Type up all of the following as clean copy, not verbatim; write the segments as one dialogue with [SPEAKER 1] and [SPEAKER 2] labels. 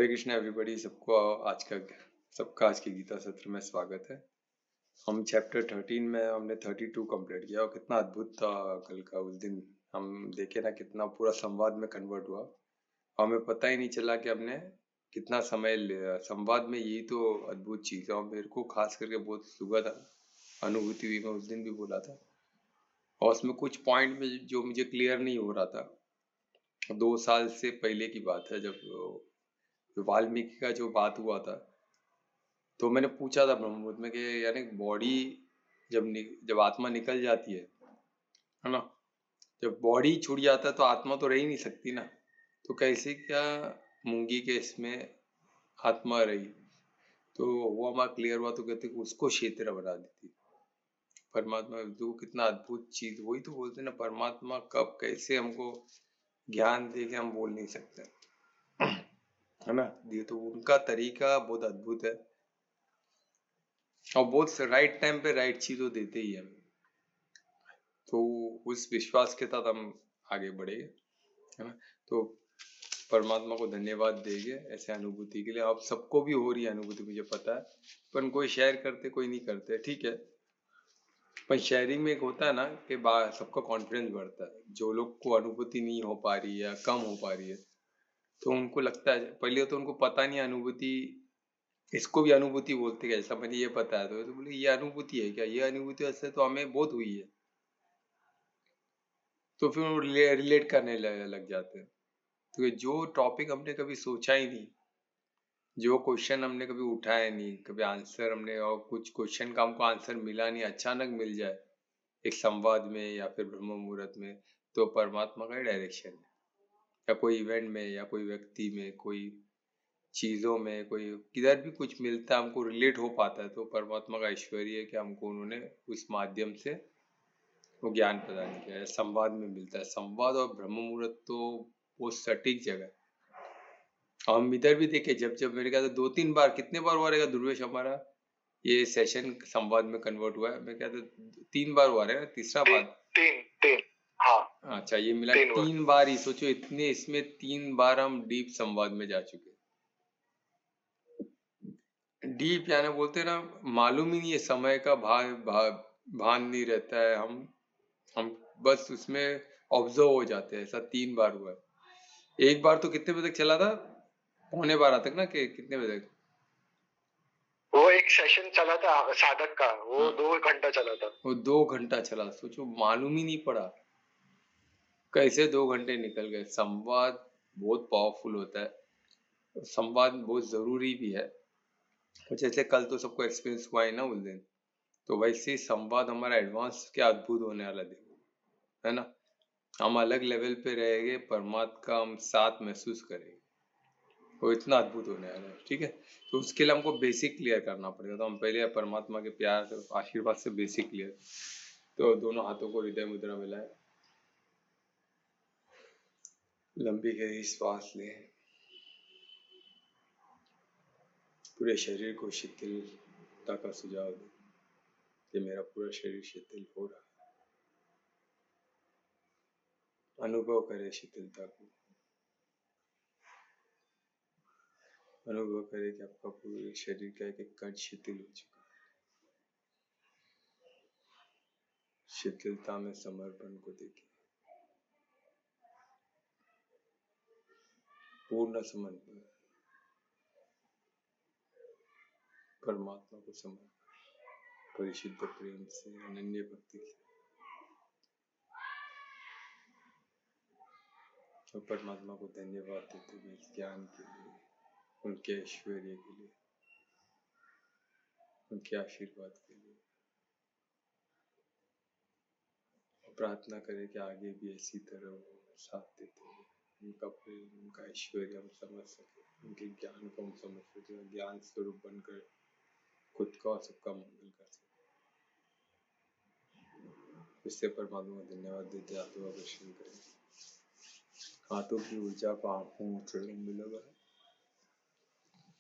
[SPEAKER 1] हरे Krishna everybody. सबका आज की गीता सत्र में स्वागत है। हम चैप्टर 13 में हमने 32 कंप्लीट किया और कितना अद्भुत था कल का। उस दिन हम देखे ना कितना पूरा संवाद में कन्वर्ट हुआ। हमें पता ही नहीं चला कि हमने कितना समय लिया संवाद में। यही तो अद्भुत चीज़ है और मेरे को खास करके बहुत सुगध अनुभूति हुई। मैं उस दिन भी बोला था और उसमें कुछ पॉइंट में जो मुझे क्लियर नहीं हो रहा था। 2 साल से पहले की बात है जब वाल्मीकि का जो बात हुआ था, तो मैंने पूछा था ब्रह्ममुहूर्त में कि यानी बॉडी जब आत्मा निकल जाती है ना, जब बॉडी छूट जाता है तो आत्मा तो रह ही नहीं सकती ना। तो कैसे क्या मूंगी के इसमें आत्मा रही? तो वो हमारा क्लियर हुआ। तो कहते कि उसको क्षेत्र बना देती परमात्मा। जो कितना अद्भुत चीज, वही तो बोलते ना, परमात्मा कब कैसे हमको ज्ञान दे के हम बोल नहीं सकते, है ना। ये तो उनका तरीका बहुत अद्भुत है और बहुत राइट टाइम पे राइट चीज तो देते ही हमें। तो उस विश्वास के साथ हम आगे बढ़ेंगे, है ना। तो परमात्मा को धन्यवाद देंगे ऐसे अनुभूति के लिए। आप सबको भी हो रही है अनुभूति, मुझे पता है, पर कोई शेयर करते कोई नहीं करते, ठीक है। पर शेयरिंग में एक होता है ना कि सबका कॉन्फिडेंस बढ़ता है। जो लोग को अनुभूति नहीं हो पा रही है या कम हो पा रही है, तो उनको लगता है, पहले तो उनको पता नहीं अनुभूति, इसको भी अनुभूति बोलते हैं, ऐसा मुझे ये पता है। तो बोले ये अनुभूति है क्या? ये अनुभूति ऐसे तो हमें बहुत हुई है। तो फिर वो रिलेट करने लग जाते हैं। तो जो टॉपिक हमने कभी सोचा ही नहीं, जो क्वेश्चन हमने कभी उठाया नहीं, कभी आंसर हमने, और कुछ क्वेश्चन का हमको आंसर मिला नहीं, अचानक मिल जाए एक संवाद में या फिर ब्रह्म मुहूर्त में, तो परमात्मा का डायरेक्शन है। या कोई इवेंट में या कोई व्यक्ति में, कोई चीजों में, कोई किधर भी कुछ मिलता है हमको, रिलेट हो पाता है, तो परमात्मा का ऐश्वर्य है कि हमको उन्होंने उस माध्यम से वो ज्ञान प्रदान किया है। संवाद में मिलता है। संवाद और ब्रह्म मुहूर्त तो वो सटीक जगह है। हम इधर भी देखे, जब मेरे ख्याल से 2-3 बार, कितने बार हुआ रहेगा दुर्वेश हमारा ये सेशन संवाद में कन्वर्ट हुआ है? मैं कहता 3 बार हुआ रहेगा, तीसरा बार।
[SPEAKER 2] तीन हाँ।
[SPEAKER 1] अच्छा, ये मिला 3 बार ही। सोचो इतने, इसमें 3 बार हम डीप संवाद में जा चुके। डीप यानी बोलते ना, मालूम ही नहीं है, समय का भान नहीं रहता है। हम बस उसमें ऑब्जर्व हो जाते हैं। ऐसा 3 बार हुआ है। एक बार तो कितने बजे तक चला था? 11:15 तक ना, कि कितने बजे तक?
[SPEAKER 2] वो एक सेशन चला था साधक का, वो
[SPEAKER 1] हाँ।
[SPEAKER 2] 2 घंटा चला था।
[SPEAKER 1] वो 2 घंटा चला। सोचो, मालूम ही नहीं पड़ा कैसे 2 घंटे निकल गए। संवाद बहुत पावरफुल होता है, संवाद बहुत जरूरी भी है। जैसे कल तो सबको एक्सपीरियंस हुआ है ना उस दिन, तो वैसे ही संवाद हमारा एडवांस क्या अद्भुत होने वाला दिन, है ना। हम अलग लेवल पे रहेंगे, परमात्मा का हम साथ महसूस करेंगे, वो इतना अद्भुत होने वाला है, ठीक है। तो उसके लिए हमको बेसिक क्लियर करना पड़ेगा। तो हम पहले परमात्मा के प्यार से, आशीर्वाद से बेसिक क्लियर। तो दोनों हाथों को हृदय मुद्रा मिलाएं, लंबी गहरी श्वास लें, पूरे शरीर को शिथिलता का सुझाव दें कि मेरा पूरा शरीर शिथिल हो रहा है। अनुभव करें शिथिलता को। अनुभव करें कि आपका पूरे शरीर का एक एक कण शिथिल हो चुका है। शिथिलता में समर्पण को देखिए, पूर्ण समर्पण, परमात्मा को समर्पण, परिशुद्ध प्रेम से, अनन्य भक्ति से, और परमात्मा को धन्यवाद देते हुए इस ज्ञान के लिए, उनके ऐश्वर्य के लिए, उनके आशीर्वाद के लिए। प्रार्थना करें कि आगे भी इसी तरह वो साथ देते हुए उनका प्रेम, उनका ऐश्वर्य हम समझ सके, उनके ज्ञान को हम समझ सके, ज्ञान स्वरूप बनकर खुद का और सबका मंगल कर सके। इससे परमात्मा को धन्यवाद देते हाथों का दर्शन करें। हाथों की ऊर्जा को आंखों में लगा है।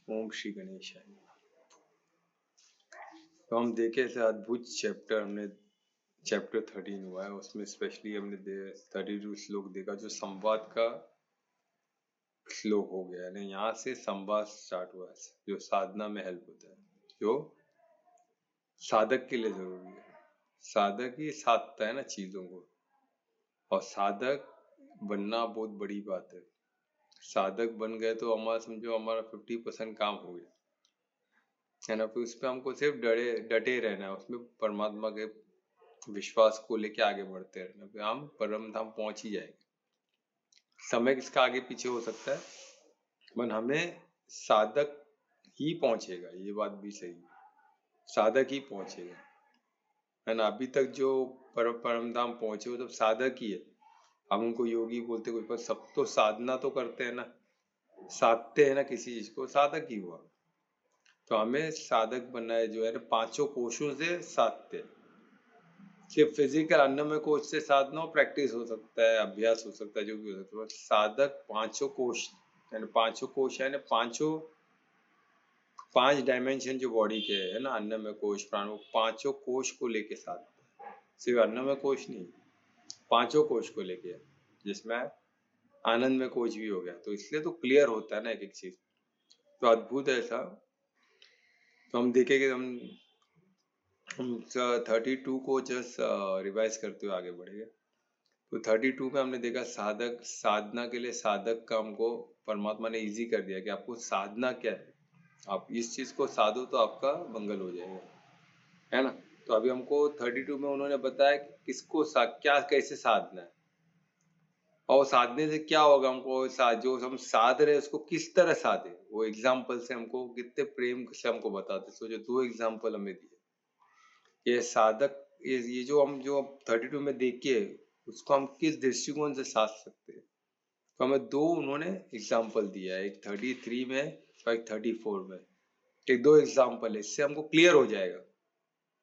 [SPEAKER 1] ओम श्री गणेशाय। तो हम देखे ऐसे अद्भुत चैप्टर, हमने चैप्टर 13 हुआ है, उसमें स्पेशली हमने 32 श्लोक देखा जो संवाद का श्लोक हो गया, यानी यहाँ से संवाद स्टार्ट हुआ है, जो साधना में हेल्प होता है, जो साधक के लिए जरूरी है। साधक ही साधता है ना चीजों को, और साधक बनना बहुत बड़ी बात है। साधक बन गए तो हमारा समझो हमारा 50% काम हो गया है ना। फिर उस पर हमको सिर्फ डटे रहना है, उसमें परमात्मा के विश्वास को लेके आगे बढ़ते रहना, फिर हम परम धाम पहुंच ही जाएंगे। समय किसका आगे पीछे हो सकता है, पर हमें साधक ही पहुंचेगा, ये बात भी सही है, साधक ही पहुंचेगा है ना। अभी तक जो परम धाम पहुंचे वो तो साधक ही है। हम उनको योगी बोलते कोई, पर सब तो साधना तो करते हैं ना, साधते हैं ना किसी चीज को, साधक ही हुआ। तो हमें साधक बनना है, जो है ना पांचों कोशों से साधते। सिर्फ फिजिकल अन्नमय कोश से साधना हो, प्रैक्टिस हो सकता है, अभ्यास हो सकता है, जो भी हो सकता है, साधक पांचों कोश, यानी पांचों कोश है ना, पांचों 5 डायमेंशन जो बॉडी के है ना, अन्नमय कोश, प्राण, वो पांचों कोश को लेके साधता है। सिर्फ अन्नमय कोश नहीं, पांचों कोश को लेके, जिसमें आनंद में कोश भी हो गया, तो इसलिए तो क्लियर होता है ना एक एक चीज, तो अद्भुत है ऐसा। तो हम देखेंगे, हम 32 को जस्ट रिवाइज करते हुए आगे बढ़ेंगे। तो 32 में हमने देखा साधक, साधना के लिए साधक का हमको परमात्मा ने इजी कर दिया कि आपको साधना क्या है, आप इस चीज को साधो तो आपका मंगल हो जाएगा, है ना। तो अभी हमको 32 में उन्होंने बताया कि किसको क्या कैसे साधना है, और साधने से क्या होगा, हमको जो हम साध रहे उसको किस तरह साधे, वो एग्जाम्पल से हमको कितने प्रेम से हमको बताते। सोचो 2 एग्जाम्पल हमें दिए, ये साधक, ये जो 32 में देखिए उसको हम किस दृष्टिकोण से साध सकते हैं। तो हमें 2 उन्होंने एग्जाम्पल दिया है, एक 33 में और एक 34 में, एक 2 एग्जाम्पल है, इससे हमको क्लियर हो जाएगा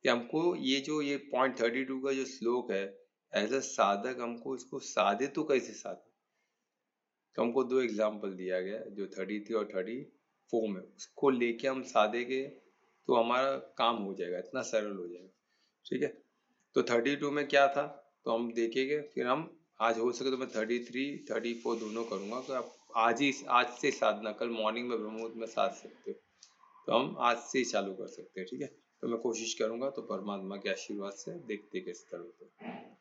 [SPEAKER 1] कि हमको ये पॉइंट 32 का जो श्लोक है, एज अ साधक हमको इसको साधे तो कैसे साधे। तो हमको 2 एग्जाम्पल दिया गया जो 33 और 34 में, उसको लेके हम साधेंगे तो हमारा काम हो जाएगा, इतना सरल हो जाएगा, ठीक है। तो 32 में क्या था तो हम देखेंगे, फिर हम आज हो सके तो मैं 33 34 दोनों करूंगा, तो आप आज से साधना, कल मॉर्निंग में ब्रह्ममुहूर्त में साध सकते हो, तो हम आज से ही चालू कर सकते हैं, ठीक है। तो मैं कोशिश करूंगा, तो परमात्मा के आशीर्वाद से देखते किस तरह होते हैं।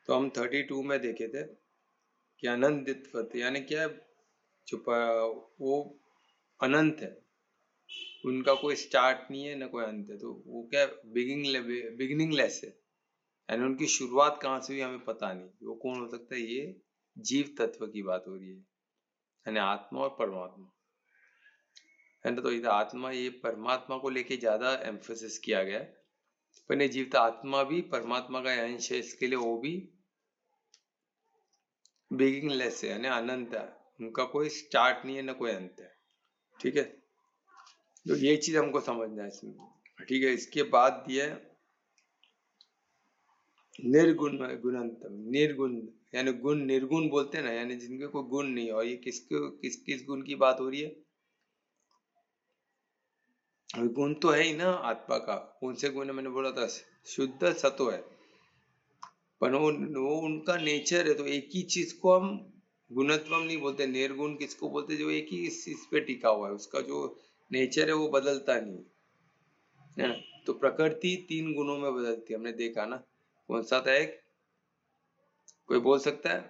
[SPEAKER 1] तो हम 32 में देखे थे कि अनंत, यानी क्या, वो अनंत है, उनका कोई स्टार्ट नहीं है ना कोई अंत है, तो वो क्या बिगिनिंगलेस है, यानी उनकी शुरुआत कहाँ से हुई हमें पता नहीं। वो कौन हो सकता है, ये जीव तत्व की बात हो रही है, यानी आत्मा और परमात्मा, है ना। तो इधर आत्मा, ये परमात्मा को लेके ज्यादा एम्फोसिस किया गया है, पर ये जीव आत्मा भी परमात्मा का अंश है, इसके लिए वो भी बिगिनिंगलेस है, यानी अनंत है, उनका कोई स्टार्ट नहीं है ना कोई अंत है, ठीक है। तो ये चीज हमको समझना है इसमें, ठीक है। इसके बाद दिया निर्गुण, गुणंतम, निर्गुण, यानी गुण, निर्गुण बोलते हैं ना, यानी जिनके कोई गुण नहीं, और ये किस गुण की बात हो रही है, गुण तो है ही ना आत्मा का, कौन से गुण है, मैंने बोला था शुद्ध सत्व है, पर वो उनका नेचर है, तो एक ही चीज को हम गुणत्वम नहीं बोलते, निर्गुण किसको बोलते, जो एक ही चीज पे टिका हुआ है, उसका जो नेचर है वो बदलता नहीं है ना। तो प्रकृति 3 गुणों में बदलती है, हमने देखा ना, कौन सा था एक, कोई बोल सकता है,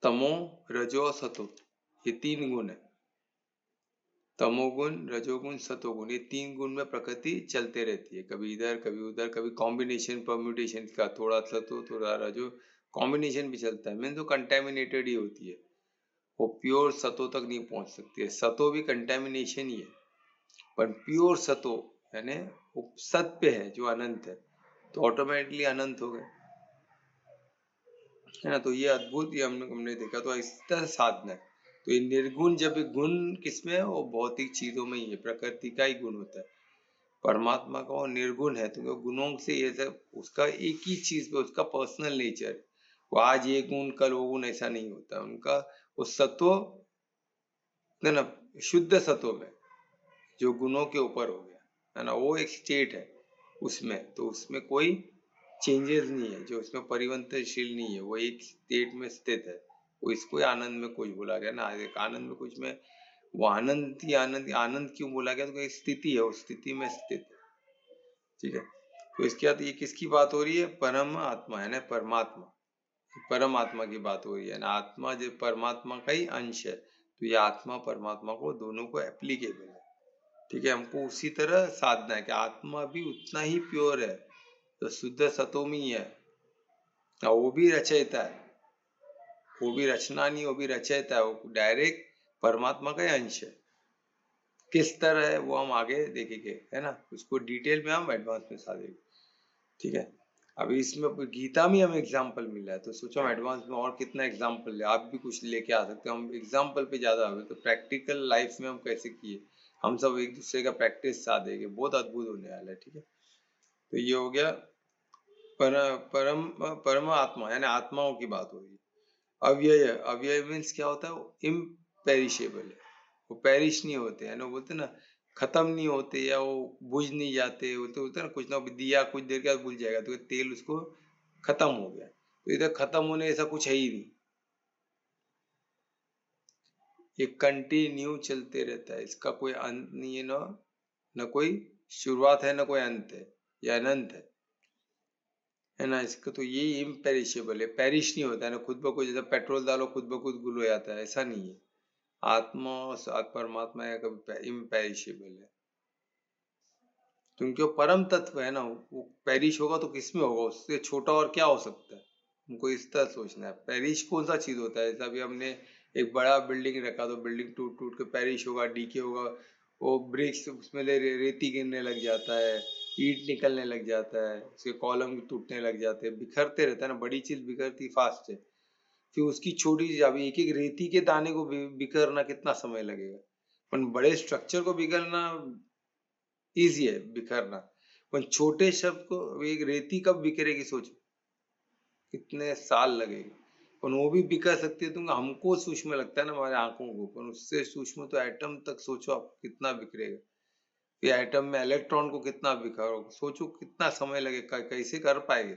[SPEAKER 1] तमो, रजो, सतो, ये 3 गुण है, तमोगुण, रजोगुण, सतोगुण, ये 3 गुण में प्रकृति चलते रहती है, कभी इधर कभी उधर, कभी कॉम्बिनेशन परम्यूटेशन का, थोड़ा सतो थोड़ा रजो, कॉम्बिनेशन भी चलता है, मीन तो कंटेमिनेटेड ही होती है, वो प्योर सतो तक नहीं पहुंच सकती है, सतो भी कंटेमिनेशन ही है, पर प्योर सतो यानी सत्य है जो अनंत है, तो ऑटोमेटिकली अनंत हो गए, है ना। तो ये अद्भुत, ये हमने देखा, तो इस तरह साधना है। तो ये निर्गुण, जब गुण किसमें है, वो भौतिक चीजों में ही है, प्रकृति का ही गुण होता है, परमात्मा का वो निर्गुण है, तो गुणों से ये सब उसका एक ही चीज पे उसका पर्सनल नेचर है, वो आज ये गुण कल वो गुण ऐसा नहीं होता उनका, वो सत्व ना, शुद्ध सत्व में जो गुणों के ऊपर हो गया, है ना, वो एक स्टेट है उसमें, तो उसमें कोई चेंजेस नहीं है, जो उसमें परिवर्तनशील नहीं है, वो एक स्टेट में स्थित है। वो इसको ही आनंद में कुछ बोला गया ना, एक आनंद में कुछ में वो आनंद ही आनंद, आनंद क्यों बोला गया, तो एक स्थिति है, उस स्थिति में स्थित है। ठीक है, तो इसके बाद ये किसकी बात हो रही है, परम आत्मा है ना, परमात्मा, परमात्मा की बात हो रही है ना, आत्मा जो परमात्मा का ही अंश है, तो ये आत्मा परमात्मा को दोनों को एप्लीकेबल है। ठीक है, हमको उसी तरह साधना है कि आत्मा भी उतना ही प्योर है, तो शुद्ध सतोमी है, वो भी रचयिता है, वो भी रचना नहीं, वो भी रचयिता है, वो डायरेक्ट परमात्मा का ही अंश है। किस तरह है वो हम आगे देखेंगे, है ना, उसको डिटेल में हम एडवांस में साधेंगे। ठीक है, अभी इसमें गीता में हमें एग्जाम्पल मिला है, तो सोचो हम एडवांस में और कितना एग्जाम्पल ले, आप भी कुछ लेके आ सकते हो, हम एग्जाम्पल पे ज्यादा हुए, तो प्रैक्टिकल लाइफ में हम कैसे किए, हम सब एक दूसरे का प्रैक्टिस साधेंगे, बहुत अद्भुत होने वाला है। ठीक है, तो ये हो गया परम आत्मा, यानी आत्माओं की बात हो रही है। अव्यय, अव्यय मीन्स क्या होता है, वो इम्पेरिशेबल है, वो पेरिश नहीं होते, है ना, बोलते ना खत्म नहीं होते, या वो बुझ नहीं जाते, वो तो होता है ना, कुछ ना दिया कुछ देर के बाद बुझ जाएगा, तो तेल उसको खत्म हो गया, तो इधर खत्म होने ऐसा कुछ है ही नहीं, ये कंटिन्यू चलते रहता है, इसका कोई अंत नहीं है, ना न कोई शुरुआत है, ना कोई अंत है, ये अनंत है ना, इसका तो ये इम्पेरिशेबल है, पेरिश नहीं होता है ना, खुद ब खुद, जैसे पेट्रोल डालो खुद ब खुद गुल हो जाता है, ऐसा नहीं है। आत्मा और परमात्मा है, कभी इम्पेरिशेबल है, क्योंकि वो परम तत्व है ना, वो पेरिश होगा तो किसमें होगा, उससे छोटा और क्या हो सकता है, हमको इस तरह सोचना है। पेरिश कौन सा चीज होता है, जैसे अभी हमने एक बड़ा बिल्डिंग रखा, तो बिल्डिंग टूट टूट के पेरिश होगा, डीके होगा, वो ब्रिक्स उसमें रेती गिरने लग जाता है, ईंट निकलने लग जाता है, उसके कॉलम टूटने लग जाते हैं, बिखरते रहता है ना, बड़ी चीज बिखरती फास्ट है, फिर उसकी छोटी चीज, अभी एक एक रेती के दाने को बिखरना कितना समय लगेगा, पर बड़े स्ट्रक्चर को बिखरना इजी है, बिखरना, पर छोटे शब्द को, एक रेती कब बिखरेगी सोचो, कितने साल लगेंगे, पर वो भी बिखर सकती है, तो हमको सूक्ष्म लगता है ना हमारे आंखों को, पर उससे सूक्ष्म तो एटम तक सोचो आप कितना बिखरेगा, फिर एटम में इलेक्ट्रॉन को कितना बिखरो, सोचो कितना समय लगेगा, कैसे कर पाएंगे,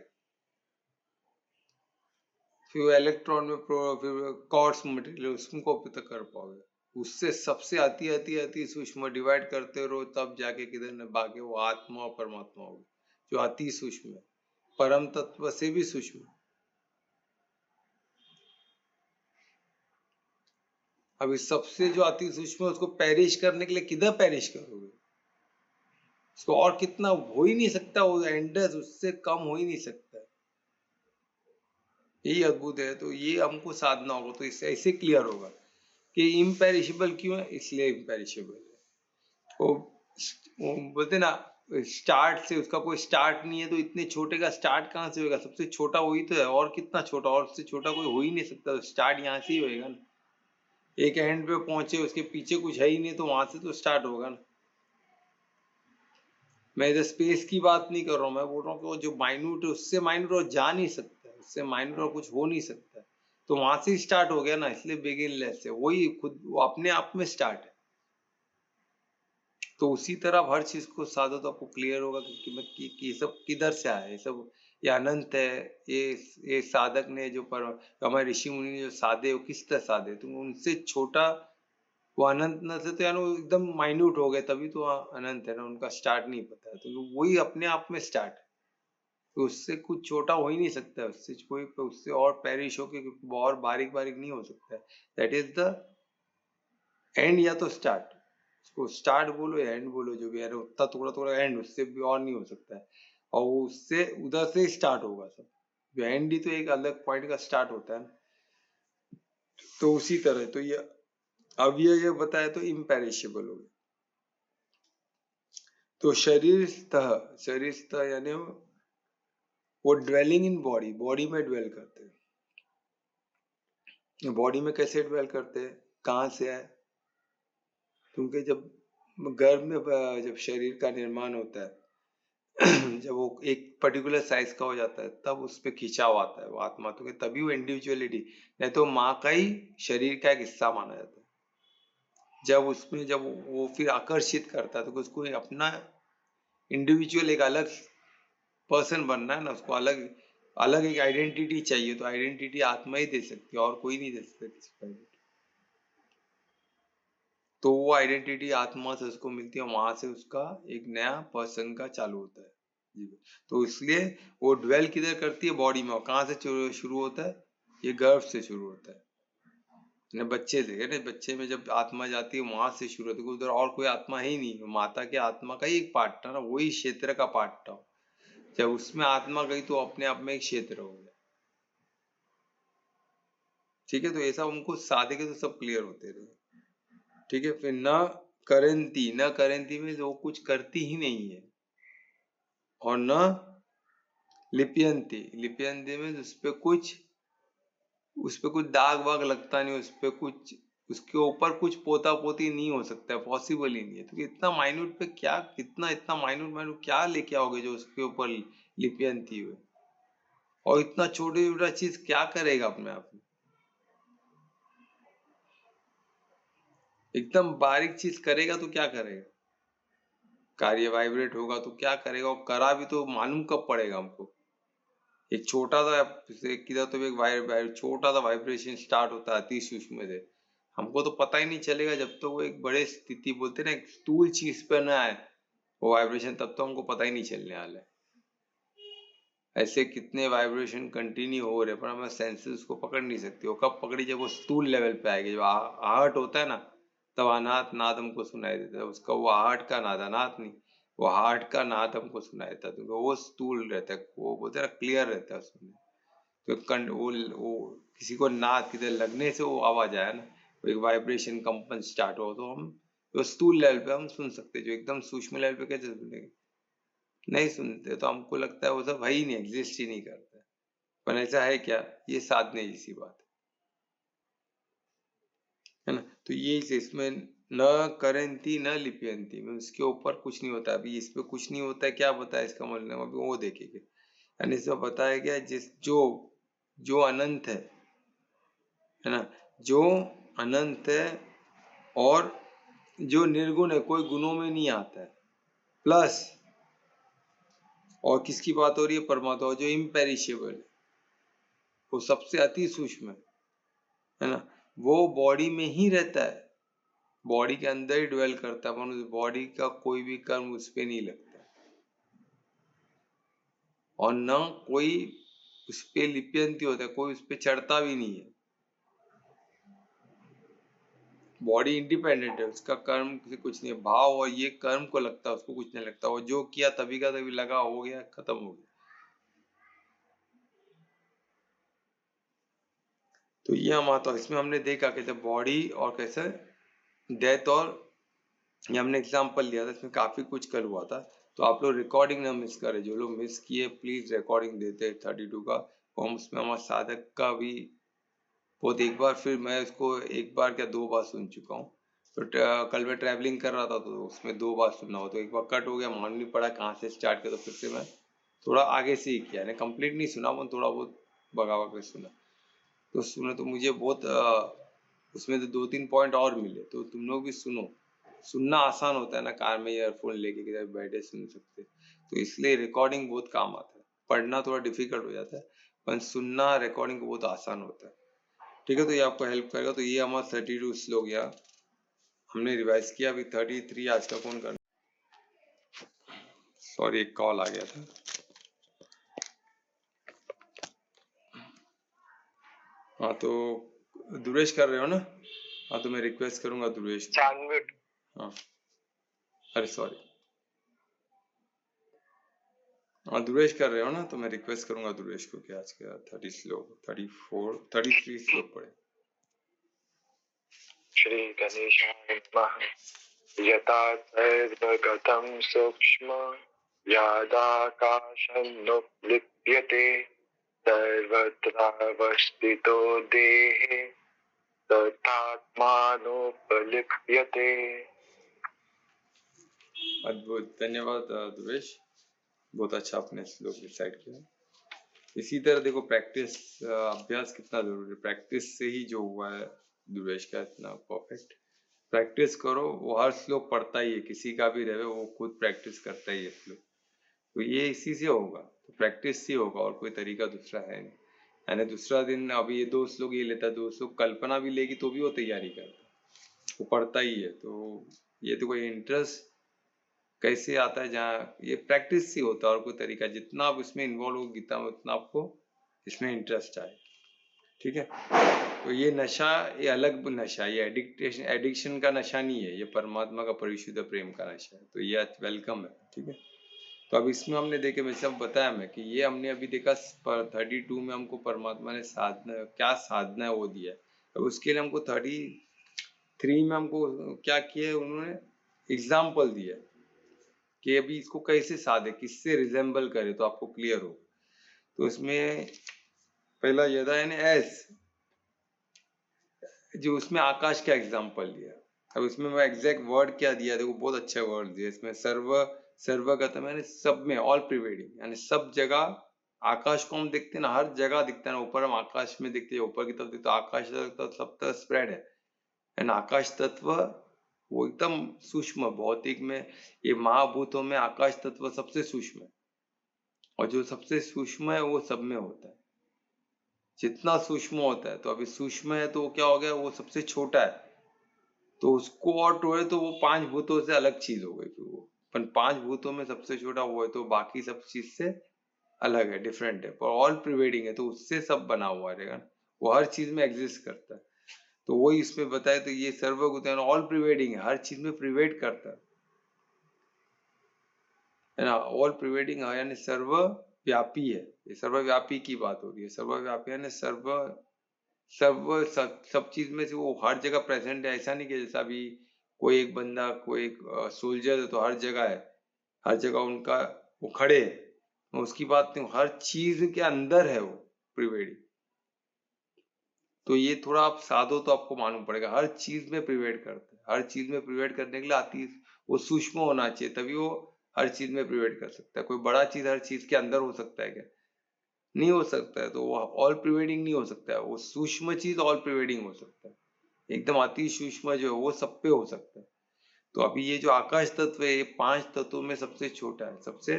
[SPEAKER 1] फिर इलेक्ट्रॉन में फिर कॉर्ड्स मटेरियल उसको तक कर पाओगे, उससे सबसे अति अति अति सूक्ष्म डिवाइड करते रहो, तब जाके किधर न भागे वो आत्मा और परमात्मा होगी, जो अति सूक्ष्म है, परम तत्व से भी सूक्ष्म। अभी सबसे जो अति सूक्ष्म है उसको पेरिश करने के लिए किधर पेरिश करोगे, उसको और कितना हो ही नहीं सकता, वो एंडस उससे कम हो ही नहीं सकता, यही अद्भुत है। तो ये हमको साधना होगा, तो इससे ऐसे क्लियर होगा कि इम्पेरिशेबल क्यों है, इसलिए इम्पेरिशेबल है। वो बोलते ना, स्टार्ट से उसका कोई स्टार्ट नहीं है, तो इतने छोटे का स्टार्ट कहाँ से होगा, सबसे छोटा वही तो है, और कितना छोटा, और उससे छोटा कोई हो ही नहीं सकता, तो स्टार्ट यहाँ से ही होएगा ना, एक एंड पे पहुंचे, उसके पीछे कुछ है ही नहीं, तो वहां से तो स्टार्ट होगा ना। मैं इधर स्पेस की बात नहीं कर रहा हूँ, मैं बोल रहा हूँ कि वो जो माइन्यूट है, उससे माइन्यूट और जा नहीं सकता है, उससे माइन्यूट और कुछ हो नहीं सकता है, तो वहां से स्टार्ट हो गया ना, इसलिए बिगिनलेस है, वही खुद वो अपने आप में स्टार्ट है। तो उसी तरह आप हर चीज को साधो तो आपको क्लियर होगा कि ये सब किधर से आया है, ये सब ये अनंत है, ये साधक ने जो पर हमारे ऋषि मुनि ने जो साधे, वो किस तरह साधे, तो उनसे छोटा वो अनंत न से, तो यानी वो एकदम माइन्यूट हो गए, तभी तो अनंत है ना, उनका स्टार्ट नहीं पता है, तो वही अपने आप में स्टार्ट है, तो उससे कुछ छोटा हो ही नहीं सकता है, उससे कोई उससे और पेरिश हो के और बारीक बारीक नहीं हो सकता है, दैट इज द एंड, या तो स्टार्ट, उसको स्टार्ट बोलो या एंड बोलो, जो भी है, उतना थोड़ा थोड़ा एंड, उससे भी और नहीं हो सकता है, और उससे उधर से स्टार्ट होगा सब, जो एंड ही तो एक अलग पॉइंट का स्टार्ट होता है, तो उसी तरह तो ये अब ये बताया तो इम्पेरिशेबल हो गया। तो शरीर यानी वो ड्वेलिंग इन बॉडी, बॉडी में ड्वेल करते हैं, बॉडी में कैसे ड्वेल करते हैं, कहाँ से आए, क्योंकि जब गर्भ में जब शरीर का निर्माण होता है, जब वो एक पर्टिकुलर साइज का हो जाता है, तब उस पर खिंचाव आता है वो आत्मा, तो तभी वो इंडिविजुअलिटी, नहीं तो माँ का ही शरीर का एक हिस्सा माना जाता है, जब उसमें जब वो फिर आकर्षित करता है, तो उसको अपना इंडिविजुअल एक अलग पर्सन बनना है ना, उसको अलग अलग एक आइडेंटिटी चाहिए, तो आइडेंटिटी आत्मा ही दे सकती है और कोई नहीं दे सकता किसी को identity। तो वो आइडेंटिटी आत्मा से उसको मिलती है, वहां से उसका एक नया पर्सन का चालू होता है जीवन। तो इसलिए वो ड्वेल किधर करती है, बॉडी में। और कहाँ से शुरू होता है, ये गर्भ से शुरू होता है ना, बच्चे से ना, बच्चे में जब आत्मा जाती है वहां से शुरू होती है, उधर और कोई आत्मा ही नहीं, माता के आत्मा का ही एक पार्ट था ना, वही क्षेत्र का पार्ट था। जब उसमें आत्मा गई तो अपने आप में एक क्षेत्र हो गया। ठीक है, तो ऐसा उनको साधे के तो सब क्लियर होते रहे। ठीक है, फिर न करेंती में वो कुछ करती ही नहीं है, और न लिप्यंती, लिप्यंती में उस पे कुछ दाग वाग लगता नहीं, उस पे कुछ, उसके ऊपर कुछ पोता पोती नहीं हो सकता है, पॉसिबल ही नहीं है। तो इतना माइन्यूट पे क्या, कितना इतना माइन्यूट क्या लेके आओगे जो उसके ऊपर लिप्यंती हुए, और इतना छोटे छोटा चीज क्या करेगा अपने आप में, एकदम बारीक चीज करेगा तो क्या करेगा, कार्य वाइब्रेट होगा तो क्या करेगा, और करा भी तो मालूम कब पड़ेगा हमको। एक छोटा सा किधर तो एक छोटा सा वाइब्रेशन स्टार्ट होता है अति सूक्ष्म से, हमको तो पता ही नहीं चलेगा जब तक तो वो एक बड़े स्थिति, बोलते ना, एक स्थूल चीज पे ना आए वो वाइब्रेशन, तब तो हमको पता ही नहीं चलने वाला है। ऐसे कितने वाइब्रेशन कंटिन्यू हो रहे, पर हमें सेंसेस को पकड़ नहीं सकती। वो कब पकड़ी, जब वो स्थूल लेवल पे आएगी, जब आहट होता है ना, तब अनाथ नाद हमको सुनाई देता है। उसका वो आहट का नाद, अनाथ नहीं, वो हार्ट का नाद हमको सुनाई देता है, तो वो स्थूल रहता है, वो बोलते हैं ना क्लियर रहता है उसमें। तो वो किसी को नाद किधर लगने से वो आवाज आया ना, वो एक वाइब्रेशन कंपन स्टार्ट हो, तो हम तो स्थूल लेवल पे हम सुन सकते, जो एकदम सूक्ष्म लेवल पे कैसे सुनेंगे, नहीं सुनते। तो हमको लगता है वो सब है ही नहीं, एग्जिस्ट ही नहीं करता है। पर ऐसा है क्या, ये साधने जैसी बात है ना। तो ये इसमें न करंती न लिप्यंती में उसके ऊपर कुछ नहीं होता। अभी इस पे कुछ नहीं होता है, क्या बताया इसका मतलब, अभी वो देखेंगे। यानी इसमें बताया गया जो अनंत है ना, जो अनंत है और जो निर्गुण है, कोई गुणों में नहीं आता है, प्लस, और किसकी बात हो रही है, परमात्मा, जो इम्पेरिशेबल है, वो सबसे अति सूक्ष्म है ना, वो बॉडी में ही रहता है, बॉडी के अंदर ही ड्वेल करता है, पर बॉडी का कोई भी कर्म उस पर नहीं लगता, और न कोई उस पर लिप्यंती होता है, कोई उस पर चढ़ता भी नहीं है। बॉडी इंडिपेंडेंट है, उसका कर्म से कुछ नहीं है, भाव और ये कर्म को लगता है, उसको कुछ नहीं लगता, वो जो किया तभी का तभी लगा, हो गया, खत्म हो गया। तो ये हम आता, इसमें हमने देखा कैसे बॉडी और कैसे डेथ, और ये हमने एग्जाम्पल लिया था, इसमें काफी कुछ कर हुआ था। तो आप लोग रिकॉर्डिंग ना मिस करें, जो लोग मिस किए प्लीज रिकॉर्डिंग देते 32 का, और हम उसमें हमारे साधक का भी बहुत, एक बार फिर मैं उसको एक बार क्या 2 बार सुन चुका हूँ। तो कल मैं ट्रैवलिंग कर रहा था, तो उसमें 2 बार सुनना हो, तो एक बार कट हो गया, मालूम नहीं पड़ा कहाँ से स्टार्ट किया, तो फिर से मैं थोड़ा आगे से ही किया, कंप्लीट नहीं सुना, मैं थोड़ा बहुत भगा भगा के सुना। तो सुना तो मुझे बहुत उसमें तो 2-3 पॉइंट और मिले, तो तुम लोग भी सुनो। सुनना आसान होता है ना, कार में ईयरफोन लेके किधर बैठे सुन सकते, तो इसलिए रिकॉर्डिंग बहुत काम आता है। पढ़ना थोड़ा डिफिकल्ट हो जाता है, पर सुनना रिकॉर्डिंग को बहुत आसान होता है। ठीक है, तो ये आपको हेल्प करेगा। तो ये हमारा 32 श्लोक या हमने रिवाइज किया। अभी 33 आज का कौन करना, सॉरी एक कॉल आ गया था। हाँ तो दुरेश कर रहे हो ना, हाँ तो मैं रिक्वेस्ट करूंगा दुरेश को। हाँ अरे सॉरी, हाँ दुरेश कर रहे हो ना, तो मैं रिक्वेस्ट करूंगा दुरेश को कि आज का 30 श्लोक 33 श्लोक पढ़े।
[SPEAKER 2] श्री गणेशाय नमः। यथा सर्वगतं सूक्ष्म यदाकाशन्नुपलिप्यते सर्वत्रावस्थितो देहे तथात्मानोपलिप्यते।
[SPEAKER 1] अद्भुत, धन्यवाद दुरेश, बहुत अच्छा आपने श्लोक डिसाइड किया। इसी तरह देखो प्रैक्टिस, अभ्यास कितना जरूरी है, प्रैक्टिस से ही जो हुआ है दुरेश का इतना परफेक्ट। प्रैक्टिस करो, वो हर श्लोक पढ़ता ही है, किसी का भी रहे वो खुद प्रैक्टिस करता ही है श्लोक। तो ये इसी से होगा, तो प्रैक्टिस से होगा, और कोई तरीका दूसरा है नहीं। यानी दूसरा दिन अभी ये दोस्त लोग ये लेता, दोस्त लोग कल्पना भी लेगी तो भी वो तैयारी करता, वो पढ़ता ही है। तो ये तो कोई इंटरेस्ट कैसे आता है, जहाँ ये प्रैक्टिस से होता है, और कोई तरीका, जितना आप इसमें इन्वॉल्व हो गीता में उतना आपको इसमें इंटरेस्ट आए। ठीक है, तो ये नशा, ये अलग नशा, ये एडिक्शन का नशा नहीं है, ये परमात्मा का परिशुद्ध प्रेम का नशा है। तो ये वेलकम है। ठीक है, तो अब इसमें हमने देखे, वैसे अब बताया मैं कि ये हमने अभी देखा 32 में हमको परमात्मा ने साधना, क्या साधना है वो दिया है। अब उसके लिए हमको 33 में हमको क्या किया है, उन्होंने एग्जाम्पल दिया कि अभी इसको कैसे साधे, किससे रिजेंबल करे, तो आपको क्लियर हो। तो इसमें पहला यदा यानी एस, जो उसमें आकाश का एग्जाम्पल लिया। अब इसमें मैं एग्जैक्ट वर्ड क्या दिया, देखो बहुत अच्छा वर्ड दिया इसमें, सर्वगतम यानी सब में, ऑल प्रिवेडिंग, यानी सब जगह। आकाश को हम देखते हैं ना, हर जगह दिखता है ना, ऊपर हम आकाश में देखते हैं, ऊपर की तरफ देखते, तो आकाश तत्व सब तरफ स्प्रेड है। एंड आकाश तत्व वो एकदम सूक्ष्म, भौतिक में ये महाभूतों में आकाश तत्व सबसे सूक्ष्म है, और जो सबसे सूक्ष्म है वो सब में होता है। जितना सूक्ष्म होता है, तो अभी सूक्ष्म है तो वो क्या हो गया, वो सबसे छोटा है, तो उसको और टोड़े तो वो 5 भूतों से अलग चीज हो गई। फिर वो पर 5 भूतों में सबसे छोटा वो है, तो बाकी सब चीज से अलग है, डिफरेंट है, पर ऑल प्रिवेडिंग है, तो उससे सब बना हुआ रहेगा, वो हर चीज में एग्जिस्ट करता है। तो वही इसमें बताया, तो ये सर्वभूत ऑल प्रिवेडिंग है, हर चीज में प्रिवेड करता है ना, ऑल प्रिवेडिंग है, यानी सर्वव्यापी है। ये सर्वव्यापी की बात हो रही है, सर्वव्यापी यानी सब चीज में से वो हर जगह प्रेजेंट है। ऐसा नहीं कि जैसा अभी कोई एक बंदा, कोई एक सोल्जर है तो हर जगह है, हर जगह उनका वो खड़े है, उसकी बात नहीं, हर चीज के अंदर है वो प्रिवेडिंग। तो ये थोड़ा आप साधो तो आपको मालूम पड़ेगा, हर चीज में प्रिवेड करता है, हर चीज में प्रिवेड करने के लिए आती, वो सूक्ष्म होना चाहिए, तभी वो हर चीज में प्रिवेड कर सकता है। कोई बड़ा चीज हर चीज के अंदर हो सकता है क्या? नहीं हो सकता है, तो वो ऑल प्रिवेडिंग नहीं हो सकता है। वो सूक्ष्म चीज ऑल प्रिवेडिंग हो सकता है, एकदम अति सूक्ष्म जो है वो सब पे हो सकता है। तो अभी ये जो आकाश तत्व है, ये 5 तत्वों में सबसे छोटा है, सबसे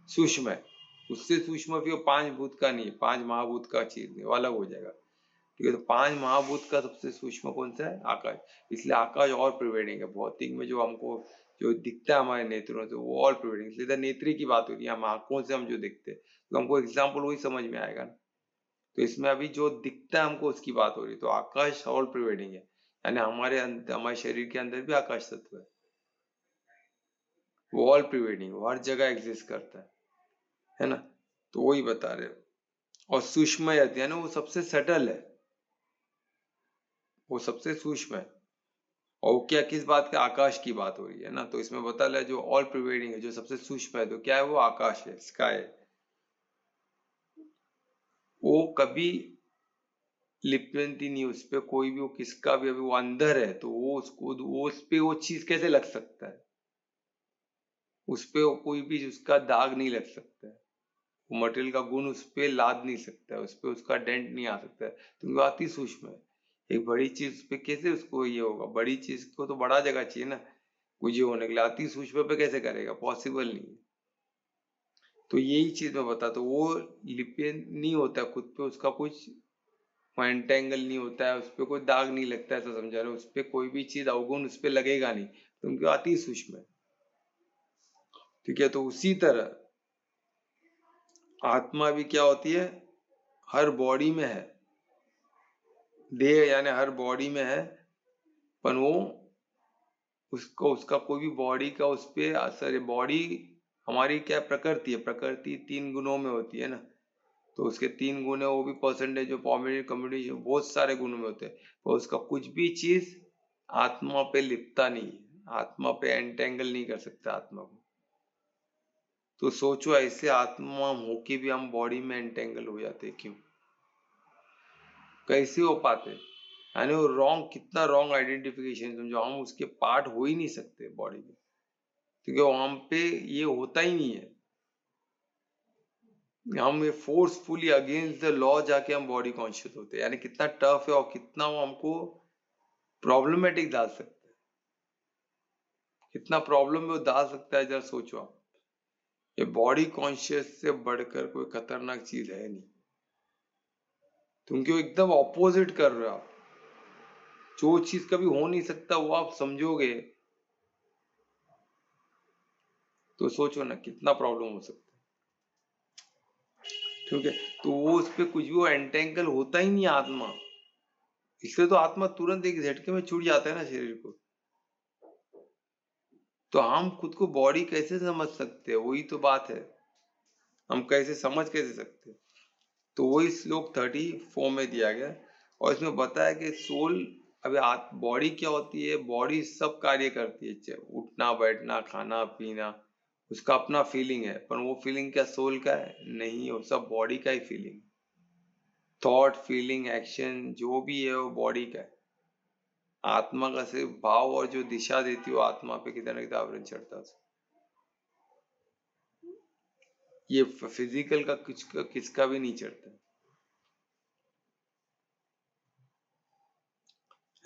[SPEAKER 1] सूक्ष्म है। उससे सूक्ष्म भी वो 5 भूत का नहीं है, 5 महाभूत का चीज नहीं, वो अलग हो जाएगा। ठीक है, तो 5 महाभूत का सबसे सूक्ष्म कौन सा है? आकाश। इसलिए आकाश और प्रिवेडिंग है। भौतिक में जो हमको जो दिखता है हमारे नेत्रों से, वो ऑल प्रिवेडिंग, इसलिए नेत्री की बात हो रही है, हम आंखों से हम जो देखते हैं, तो हमको एग्जाम्पल वही समझ में आएगा ना। तो इसमें अभी जो दिखता है हमको उसकी बात हो रही है, तो आकाश ऑल प्रिवेडिंग है, यानी हमारे शरीर के अंदर भी आकाश तत्व है, वो ऑल प्रिवेडिंग, वो हर जगह एग्जिस्ट करता है ना। तो वही बता रहे हो। और सूक्ष्म यानी वो सबसे सटल है, वो सबसे सूक्ष्म है। और क्या, किस बात का? आकाश की बात हो रही है ना। तो इसमें बता रहा है जो ऑल प्रिवेडिंग है, जो सबसे सूक्ष्म है, तो क्या है? वो आकाश है, स्काई। वो कभी लिप्यंती नहीं, उस पर कोई भी, वो किसका भी, अभी वो अंदर है तो वो उसको, वो उस पे वो चीज कैसे लग सकता है? उस पे कोई भी उसका दाग नहीं लग सकता है, वो मटेरियल का गुण उस पे लाद नहीं सकता है, उस पे उसका डेंट नहीं आ सकता है, क्योंकि वो अति सूक्ष्म है। एक बड़ी चीज पे कैसे उसको ये होगा? बड़ी चीज को तो बड़ा जगह चाहिए ना कुछ होने के लिए, अति सूक्ष्म पे कैसे करेगा? पॉसिबल नहीं है। तो यही चीज मैं बता, तो वो लिपियन नहीं होता खुद पे, उसका कुछ एंटेंगल नहीं होता है, उस पर कोई दाग नहीं लगता है, ऐसा समझा रहे हो? उस पर कोई भी चीज अवगुण उस पर लगेगा नहीं, तो उनकी अति सूक्ष्म है। ठीक है, तो उसी तरह आत्मा भी क्या होती है? हर बॉडी में है, देह यानी हर बॉडी में है, पर वो उसको, उसका कोई भी बॉडी का उस पर असर है। बॉडी हमारी क्या प्रकृति है? प्रकृति 3 गुणों में होती है ना, तो उसके 3 गुण है, वो भी परसेंटेज जो कम्युनिकेशन बहुत सारे गुणों में होते हैं, पर उसका कुछ भी चीज आत्मा पे लिपता नहीं है, आत्मा पे एंटेंगल नहीं कर सकता आत्मा को। तो सोचो, ऐसे आत्मा होके भी हम बॉडी में एंटेंगल हो जाते, क्यों? कैसे हो पाते? यानी वो रॉन्ग, कितना रॉन्ग आइडेंटिफिकेशन, समझो, हम उसके पार्ट हो ही नहीं सकते बॉडी में, क्योंकि हम पे ये होता ही नहीं है। हम ये फोर्सफुली अगेंस्ट द लॉ जाके हम बॉडी कॉन्शियस होते हैं, यानी कितना टफ है और कितना वो हमको प्रॉब्लमेटिक डाल सकता है, कितना प्रॉब्लम में वो डाल सकता है, जरा सोचो आप। ये बॉडी कॉन्शियस से बढ़कर कोई खतरनाक चीज है नहीं, क्योंकि एकदम ऑपोजिट कर रहे हो आप। जो चीज कभी हो नहीं सकता वो आप समझोगे तो सोचो ना कितना प्रॉब्लम हो सकता है, ठीक है। तो वो उस पर कुछ भी वो एंटेंगल होता ही नहीं आत्मा, इसलिए तो आत्मा तुरंत एक झटके में छूट जाता है ना शरीर को। तो हम खुद को बॉडी कैसे समझ सकते हैं, वही तो बात है, हम कैसे समझ कैसे सकते हैं। तो वही श्लोक 34 में दिया गया और इसमें बताया कि सोल, अभी बॉडी क्या होती है, बॉडी सब कार्य करती है, उठना बैठना खाना पीना, उसका अपना फीलिंग है, पर वो फीलिंग क्या सोल का है? नहीं, वो सब बॉडी का ही फीलिंग, थॉट फीलिंग एक्शन जो भी है वो बॉडी का है। आत्मा का सिर्फ भाव और जो दिशा देती है वो आत्मा पे कितना ना कितना आवरण चढ़ता है। ये फिजिकल का किसका भी नहीं चढ़ता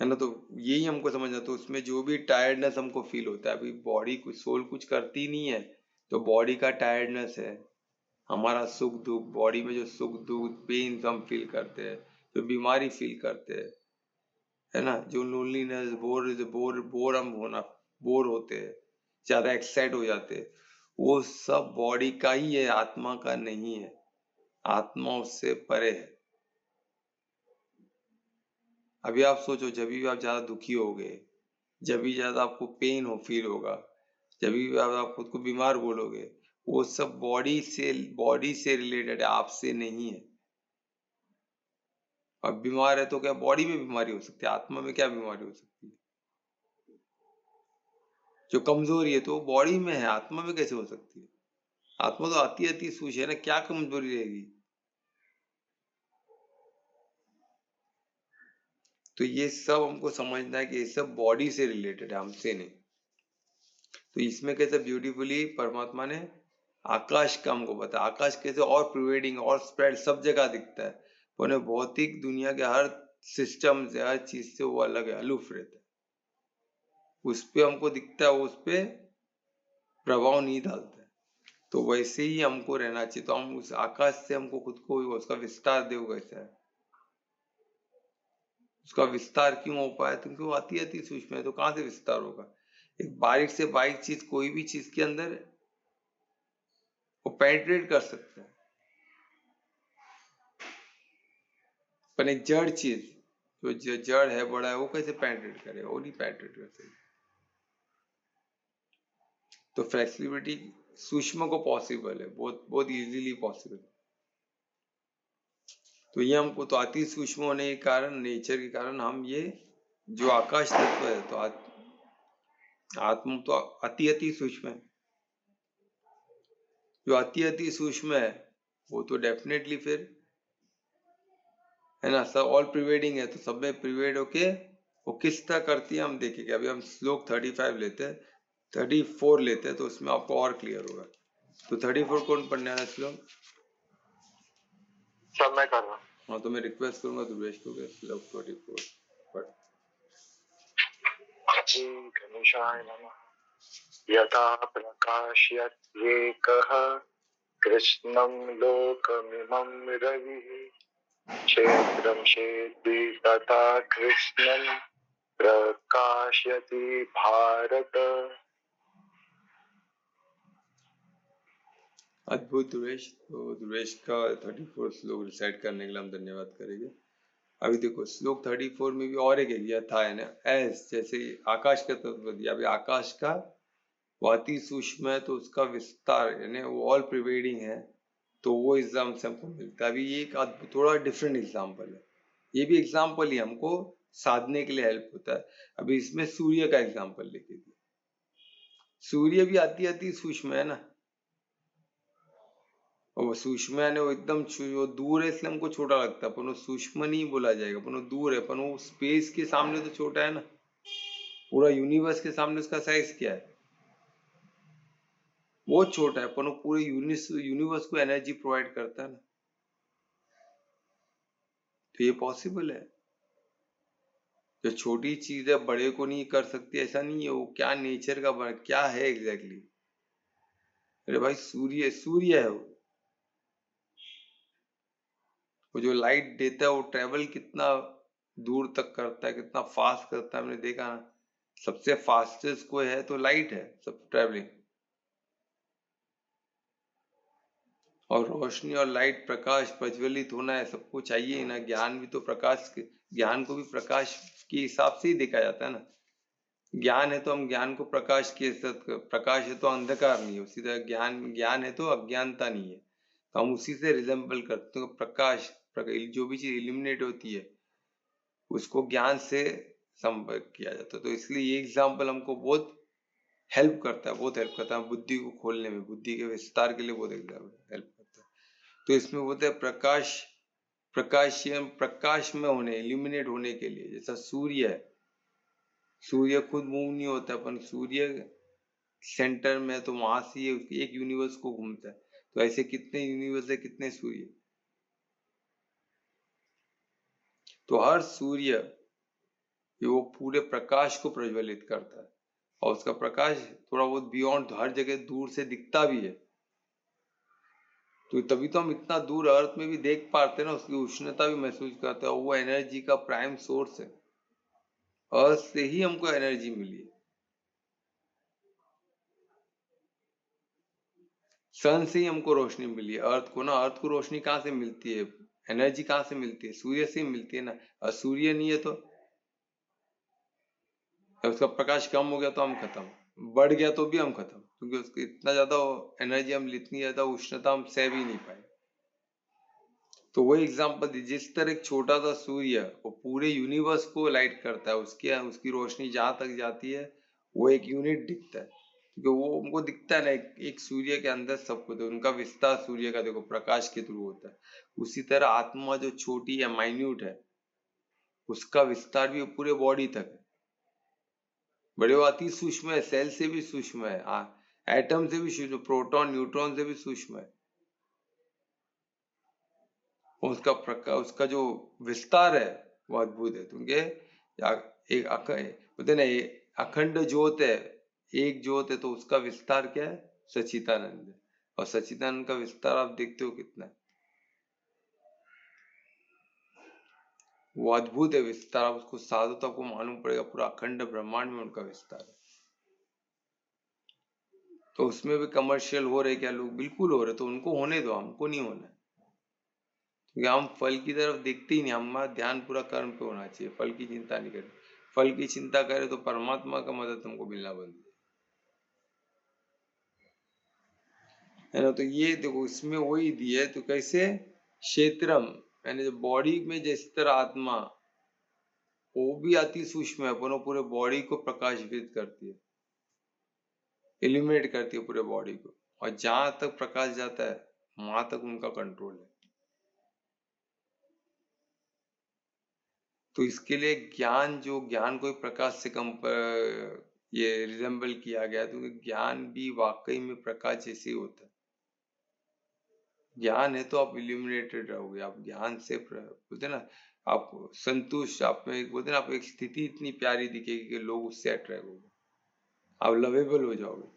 [SPEAKER 1] है ना। तो यही हमको समझना, तो उसमें जो भी टायर्डनेस हमको फील होता है, अभी बॉडी कुछ सोल कुछ करती नहीं है, तो बॉडी का टायर्डनेस है, हमारा सुख दुख, बॉडी में जो सुख दुख पेन हम फील करते हैं, जो बीमारी फील करते हैं, है ना, जो लोनलीनेस बोर हम होना, बोर होते हैं, ज्यादा एक्साइट हो जाते हैं, वो सब बॉडी का ही है, आत्मा का नहीं है। आत्मा उससे परे है। अभी आप सोचो, जब भी आप ज्यादा दुखी हो गए, जब भी ज्यादा आपको पेन हो फील होगा, जब भी आप खुद को बीमार बोलोगे, वो सब बॉडी से रिलेटेड है, आपसे नहीं है। अब बीमार है तो क्या बॉडी में बीमारी हो सकती है? आत्मा में क्या बीमारी हो सकती है? जो कमजोरी है तो बॉडी में है, आत्मा में कैसे हो सकती है? आत्मा तो अति सूक्ष्म है ना, क्या कमजोरी रहेगी? तो ये सब हमको समझना है कि ये सब बॉडी से रिलेटेड है, हमसे नहीं। तो इसमें कैसे ब्यूटीफुली परमात्मा ने आकाश का हमको बताया, आकाश कैसे और प्रिवेडिंग और स्प्रेड सब जगह दिखता है, पर भौतिक दुनिया के हर सिस्टम से, हर चीज से वो अलग है, अलूफ रहता है, उस पे हमको दिखता है, वो उस पे प्रभाव नहीं डालता है। तो वैसे ही हमको रहना चाहिए। तो हम उस आकाश से हमको खुद को उसका विस्तार दे, वैसा है, उसका विस्तार क्यों हो पाया? क्योंकि वो अति सूक्ष्म है, तो कहां से विस्तार होगा? एक बारीक से बारीक चीज, कोई भी चीज के अंदर वो पेनिट्रेट कर सकता है, पर एक जड़ चीज, जो जड़ है बड़ा है, वो कैसे पेनिट्रेट करे? वो नहीं पेनिट्रेट कर सकती। तो फ्लेक्सिबिलिटी सूक्ष्म को पॉसिबल है, बहुत बहुत इजीली पॉसिबल। तो ये हमको तो अति सूक्ष्म होने के कारण, नेचर के कारण, हम ये जो आकाश तत्व है, तो आत्मा तो अति सूक्ष्म है। जो अति सूक्ष्म है वो तो डेफिनेटली फिर, है ना, सब ऑल प्रिवेडिंग है, तो सब में प्रिवेड होके वो किस तरह करती है हम देखेंगे। अभी हम श्लोक 35 लेते हैं, 34 लेते हैं, तो उसमें आपको और क्लियर होगा। तो 34 कौन पढ़ने वाला श्लोक?
[SPEAKER 2] सब मैं कर रहा हूँ।
[SPEAKER 1] हाँ, तो मैं रिक्वेस्ट करूंगा दुर्वेश को श्लोक 34 पढ़।
[SPEAKER 2] गणेशाय नमः। यथा प्रकाशयत्येकः कृष्णं लोकमिमं रविः क्षेत्रं क्षेत्री तथा कृष्णं प्रकाशयति भारत।
[SPEAKER 1] अद्भुत दुर्वेश। तो दुर्वेश का 34 श्लोक रिसाइट करने के लिए हम धन्यवाद करेंगे। अभी देखो श्लोक 34 में भी और एक यथा है ना, एस जैसे आकाश का तत्व दिया, अभी आकाश का वो अति सूक्ष्म है, तो उसका विस्तार यानी वो ऑल प्रिवेडिंग है, तो वो एग्जाम से हमको मिलता है। अभी ये एक थोड़ा डिफरेंट एग्जाम्पल है, ये भी एग्जाम्पल ही हमको साधने के लिए हेल्प होता है। अभी इसमें सूर्य का एग्जाम्पल लेके दिया, सूर्य भी अति सूक्ष्म है ना, और वो सूक्ष्म है, वो एकदम वो दूर है, इसलिए हमको छोटा लगता है, पर वो सूक्ष्म नहीं बोला जाएगा, पर वो दूर है, पर वो स्पेस के सामने तो छोटा है ना, पूरा यूनिवर्स के सामने उसका साइज क्या है? बहुत छोटा है, पर वो पूरे यूनिवर्स को एनर्जी प्रोवाइड करता है ना। तो ये पॉसिबल है, जो छोटी चीज है बड़े को नहीं कर सकती, ऐसा नहीं है। वो क्या नेचर का क्या है एग्जैक्टली, अरे भाई सूर्य सूर्य है वो जो लाइट देता है वो ट्रेवल कितना दूर तक करता है, कितना फास्ट करता है, हमने देखा ना। सबसे फास्टेस्ट कोई है तो लाइट है सब ट्रेवलिंग। और रोशनी और लाइट, प्रकाश प्रज्वलित होना है, सबको चाहिए ही ना। ज्ञान भी तो प्रकाश के, ज्ञान को भी प्रकाश के हिसाब से ही देखा जाता है ना। ज्ञान है तो हम ज्ञान को प्रकाश के साथ, प्रकाश है तो अंधकार नहीं है, उसी तरह ज्ञान है तो अज्ञानता नहीं है, तो हम उसी से रिजेंबल करते हैं। प्रकाश जो भी चीज इल्यूमिनेट होती है उसको ज्ञान से संपर्क किया जाता है। तो इसलिए ये एग्जाम्पल हमको बहुत हेल्प करता है, बहुत हेल्प करता है बुद्धि को खोलने में, बुद्धि के विस्तार के लिए बहुत हेल्प करता है। तो इसमें बोलते हैं प्रकाश में होने, इल्यूमिनेट होने के लिए। जैसा सूर्य है, सूर्य खुद मूव नहीं होता, अपन सूर्य सेंटर में तो वहां से ये एक यूनिवर्स को घूमता है। तो ऐसे कितने यूनिवर्स है, कितने सूर्य। तो हर सूर्य वो पूरे प्रकाश को प्रज्वलित करता है, और उसका प्रकाश थोड़ा बहुत बियॉन्ड, तो हर जगह दूर से दिखता भी है। तो तभी तो हम इतना दूर अर्थ में भी देख पाते हैं ना, उसकी उष्णता भी महसूस करते हैं। और वो एनर्जी का प्राइम सोर्स है, अर्थ से ही हमको एनर्जी मिली है। सन से ही हमको रोशनी मिली है। अर्थ को ना, अर्थ को रोशनी कहाँ से मिलती है, एनर्जी कहाँ से मिलती है, सूर्य से ही मिलती है ना। और सूर्य नहीं है तो उसका प्रकाश कम हो गया तो हम खत्म, बढ़ गया तो भी हम खत्म, क्योंकि उसकी इतना ज्यादा एनर्जी, हम इतनी ज्यादा उष्णता हम सह भी नहीं पाए। तो वही एग्जांपल दी, जिस तरह एक छोटा सा सूर्य वो पूरे यूनिवर्स को लाइट करता है, उसकी रोशनी जहां तक जाती है वो एक यूनिट दिखता है, क्योंकि वो उनको दिखता है ना, एक सूर्य के अंदर सब कुछ है। उनका विस्तार सूर्य का देखो प्रकाश के थ्रू होता है। उसी तरह आत्मा जो छोटी है, माइन्यूट है, उसका विस्तार भी पूरे बॉडी तक है। बड़े वो अति सूक्ष्म है, सेल से भी सूक्ष्म है, एटम से भी सूक्ष्म, प्रोटॉन न्यूट्रॉन से भी सूक्ष्म है। उसका जो विस्तार है वो अद्भुत है। क्योंकि एक बोलते ना, अखंड ज्योत है, एक ज्योत है, तो उसका विस्तार क्या है, सच्चिदानंद है। और सच्चिदानंद का विस्तार आप देखते हो कितना है, वो अद्भुत है विस्तार। आप उसको साधो तो आपको मालूम पड़ेगा, पूरा अखंड ब्रह्मांड में उनका विस्तार है। तो उसमें भी कमर्शियल हो रहे क्या लोग, बिल्कुल हो रहे, तो उनको होने दो, हमको नहीं होना है। क्योंकि हम फल की तरफ देखते ही नहीं, हमारा ध्यान पूरा कर्म पे होना चाहिए, फल की चिंता नहीं करें। फल की चिंता करे तो परमात्मा का मदद हमको मिलना बंद है ना। तो ये देखो इसमें वही दिया है, तो कैसे क्षेत्रम, यानी जो बॉडी में जिस तरह आत्मा वो भी अति सूक्ष्म है, पर वो पूरे बॉडी को प्रकाशित करती है, इल्यूमिनेट करती है पूरे बॉडी को। और जहां तक प्रकाश जाता है वहां तक उनका कंट्रोल है। तो इसके लिए ज्ञान को प्रकाश से ये रिजेंबल किया गया, तो ज्ञान भी वाकई में प्रकाश जैसे ही होता है। ज्ञान है तो आप इल्यूमिनेटेड रहोगे, आप ज्ञान से बोलते ना, आप संतुष्ट, आप में बोलते ना, आप एक स्थिति इतनी प्यारी दिखेगी कि लोग उससे अट्रैक्ट होंगे, आप लवेबल हो जाओगे।